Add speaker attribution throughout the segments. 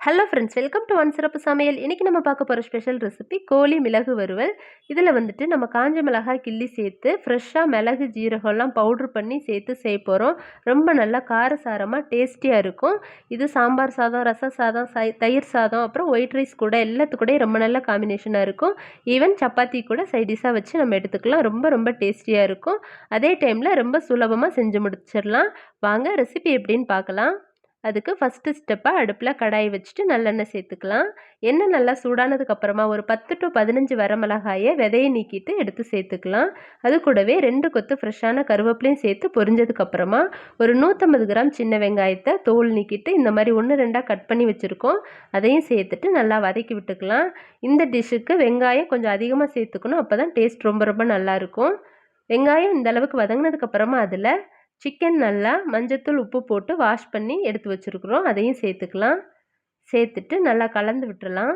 Speaker 1: Hello friends, welcome to one சிறப்பு சமையல். இன்றைக்கி நம்ம பார்க்க போகிற ஸ்பெஷல் ரெசிபி கோழி மிளகு வறுவல். இதில் வந்துட்டு நம்ம காஞ்ச மிளகாய் கிள்ளி சேர்த்து ஃப்ரெஷ்ஷாக மிளகு ஜீரகம்லாம் பவுட்ரு பண்ணி சேர்த்து செய்ய போகிறோம். ரொம்ப நல்லா காரசாரமாக டேஸ்டியாக இருக்கும். இது சாம்பார் சாதம், ரச சாதம், தயிர் சாதம், அப்புறம் ஒயிட் ரைஸ் கூட எல்லாத்துக்கூடயும் ரொம்ப நல்ல காம்பினேஷனாக இருக்கும். ஈவன் சப்பாத்தி கூட சைடிஷாக வச்சு நம்ம எடுத்துக்கலாம். ரொம்ப ரொம்ப டேஸ்டியாக இருக்கும். அதே டைமில் ரொம்ப சுலபமாக செஞ்சு முடிச்சிடலாம். வாங்க ரெசிபி எப்படின்னு பார்க்கலாம். அதுக்கு ஃபஸ்ட்டு ஸ்டெப்பாக அடுப்பில் கடாய் வச்சுட்டு நல்லெண்ணெய் சேர்த்துக்கலாம். எண்ணெய் நல்லா சூடானதுக்கப்புறமா ஒரு 10 to 15 வரமிளகாயை விதையை நீக்கிட்டு எடுத்து சேர்த்துக்கலாம். அது கூடவே 2 கொத்து ஃப்ரெஷ்ஷான கருவேப்பிலையும் சேர்த்து பொரிஞ்சதுக்கப்புறமா ஒரு 150 கிராம் சின்ன வெங்காயத்தை தோல் நீக்கிட்டு இந்த மாதிரி 1 2 கட் பண்ணி வச்சுருக்கோம். அதையும் சேர்த்துட்டு நல்லா வதக்கி விட்டுக்கலாம். இந்த டிஷ்ஷுக்கு வெங்காயம் கொஞ்சம் அதிகமாக சேர்த்துக்கணும். அப்போ தான் டேஸ்ட் ரொம்ப ரொம்ப நல்லாயிருக்கும். வெங்காயம் இந்த அளவுக்கு வதங்கினதுக்கப்புறமா அதில் சிக்கன் நல்லா மஞ்சத்தூள் உப்பு போட்டு வாஷ் பண்ணி எடுத்து வச்சுருக்குறோம். அதையும் சேர்த்துக்கலாம். சேர்த்துட்டு நல்லா கலந்து விட்டுறலாம்.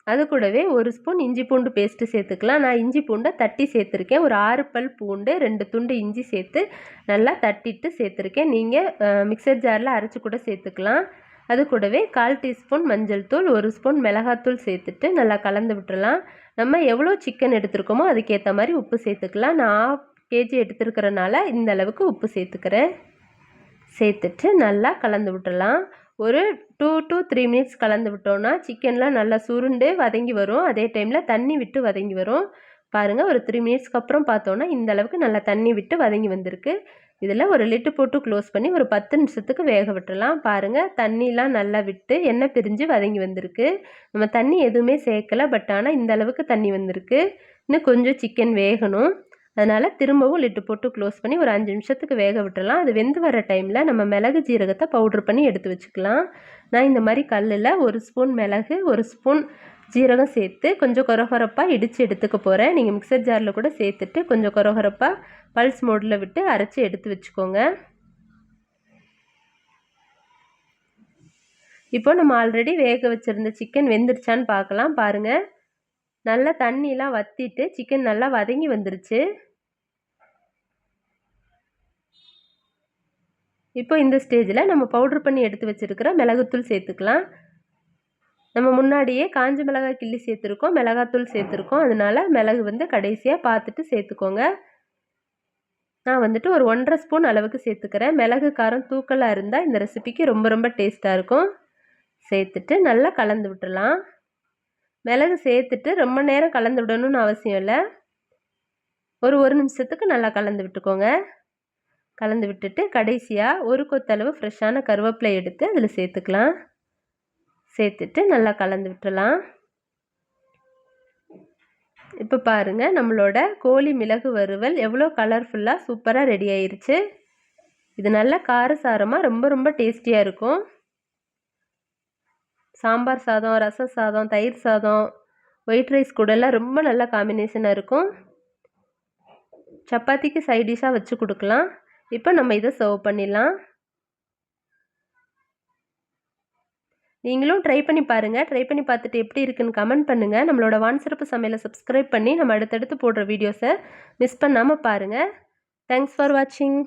Speaker 1: அது கூடவே 1 ஸ்பூன் இஞ்சி பூண்டு பேஸ்ட்டு சேர்த்துக்கலாம். நான் இஞ்சி பூண்டை தட்டி சேர்த்துருக்கேன். ஒரு 6 பல் பூண்டு, 2 துண்டு இஞ்சி சேர்த்து நல்லா தட்டிட்டு சேர்த்துருக்கேன். நீங்கள் மிக்சர் ஜாரில் அரைச்சி கூட சேர்த்துக்கலாம். அது கூடவே 1/4 டீஸ்பூன் மஞ்சள் தூள், 1 ஸ்பூன் மிளகாத்தூள் சேர்த்துட்டு நல்லா கலந்து விட்டுறலாம். நம்ம எவ்வளோ சிக்கன் எடுத்துருக்கோமோ அதுக்கேற்ற மாதிரி உப்பு சேர்த்துக்கலாம். நான் 1/2 kg எடுத்துருக்கிறனால இந்த அளவுக்கு உப்பு சேர்த்துக்கிறேன். சேர்த்துட்டு நல்லா கலந்து விட்டுறலாம். ஒரு 2 to 3 மினிட்ஸ் கலந்து விட்டோன்னா சிக்கன்லாம் நல்லா சுருண்டு வதங்கி வரும். அதே டைமில் தண்ணி விட்டு வதங்கி வரும். பாருங்கள், ஒரு 3 மினிட்ஸ்க்கு அப்புறம் பார்த்தோன்னா இந்த அளவுக்கு நல்லா தண்ணி விட்டு வதங்கி வந்திருக்கு. இதில் ஒரு லிட்டு போட்டு க்ளோஸ் பண்ணி ஒரு 10 நிமிஷத்துக்கு வேக விட்டுறலாம். பாருங்கள், தண்ணிலாம் நல்லா விட்டு எண்ணெய் பிரிஞ்சு வதங்கி வந்திருக்கு. நம்ம தண்ணி எதுவுமே சேர்க்கலை, பட் ஆனால் இந்த அளவுக்கு தண்ணி வந்திருக்கு. இன்னும் கொஞ்சம் சிக்கன் வேகணும். அதனால் திரும்பவும் லிட்டு போட்டு க்ளோஸ் பண்ணி ஒரு 5 நிமிஷத்துக்கு வேக விட்டுறலாம். அது வெந்து வர டைமில் நம்ம மிளகு ஜீரகத்தை பவுட்ரு பண்ணி எடுத்து வச்சுக்கலாம். நான் இந்த மாதிரி கல்லில் 1 ஸ்பூன் மிளகு, 1 ஸ்பூன் ஜீரகம் சேர்த்து கொஞ்சம் கொரகொரப்பாக இடித்து எடுத்துக்க போகிறேன். நீங்கள் மிக்சர் ஜாரில் கூட சேர்த்துட்டு கொஞ்சம் கொரகொரப்பாக பல்ஸ் மோடில் விட்டு அரைச்சி எடுத்து வச்சுக்கோங்க. இப்போ நம்ம ஆல்ரெடி வேக வச்சுருந்த சிக்கன் வெந்துருச்சான்னு பார்க்கலாம். பாருங்கள், நல்லா தண்ணிலாம் வற்றிட்டு சிக்கன் நல்லா வதங்கி வந்துருச்சு. இப்போ இந்த ஸ்டேஜில் நம்ம பவுட்ரு பண்ணி எடுத்து வச்சுருக்கிற மிளகுத்தூள் சேர்த்துக்கலாம். நம்ம முன்னாடியே காஞ்ச மிளகாய் கிள்ளி சேர்த்துருக்கோம், மிளகாத்தூள் சேர்த்துருக்கோம். அதனால் மிளகு வந்து கடைசியாக பார்த்துட்டு சேர்த்துக்கோங்க. நான் வந்துட்டு ஒரு 1.5 ஸ்பூன் அளவுக்கு சேர்த்துக்கிறேன். மிளகு காரம் தூக்கலாக இருந்தால் இந்த ரெசிபிக்கு ரொம்ப ரொம்ப டேஸ்ட்டாக இருக்கும். சேர்த்துட்டு நல்லா கலந்து விட்டுடலாம். மிளகு சேர்த்துட்டு ரொம்ப நேரம் கலந்து விடணும்னு அவசியம் இல்லை. ஒரு நிமிஷத்துக்கு நல்லா கலந்து விட்டுக்கோங்க. கலந்து விட்டுட்டு கடைசியாக 1 கொத்தளவு ஃப்ரெஷ்ஷான கருவேப்பிலை எடுத்து அதில் சேர்த்துக்கலாம். சேர்த்துட்டு நல்லா கலந்து விட்டுடலாம். இப்போ பாருங்கள், நம்மளோட கோழி மிளகு வறுவல் எவ்வளோ கலர்ஃபுல்லாக சூப்பராக ரெடி ஆயிருச்சு. இது நல்லா காரசாரமாக ரொம்ப ரொம்ப டேஸ்டியாக இருக்கும். சாம்பார் சாதம், ரச சாதம், தயிர் சாதம், ஒயிட் ரைஸ் கூடலாம் ரொம்ப நல்ல காம்பினேஷனாக இருக்கும். சப்பாத்திக்கு சைடிஷாக வச்சு கொடுக்கலாம். இப்போ நம்ம இதை சர்வ் பண்ணிடலாம். நீங்களும் ட்ரை பண்ணி பாருங்கள். ட்ரை பண்ணி பார்த்துட்டு எப்படி இருக்குன்னு கமெண்ட் பண்ணுங்கள். நம்மளோட வான் சிறப்பு சமையலை சப்ஸ்கிரைப் பண்ணி நம்ம அடுத்தடுத்து போடுற வீடியோஸை மிஸ் பண்ணாமல் பாருங்கள். தேங்க்ஸ் ஃபார் வாட்சிங்.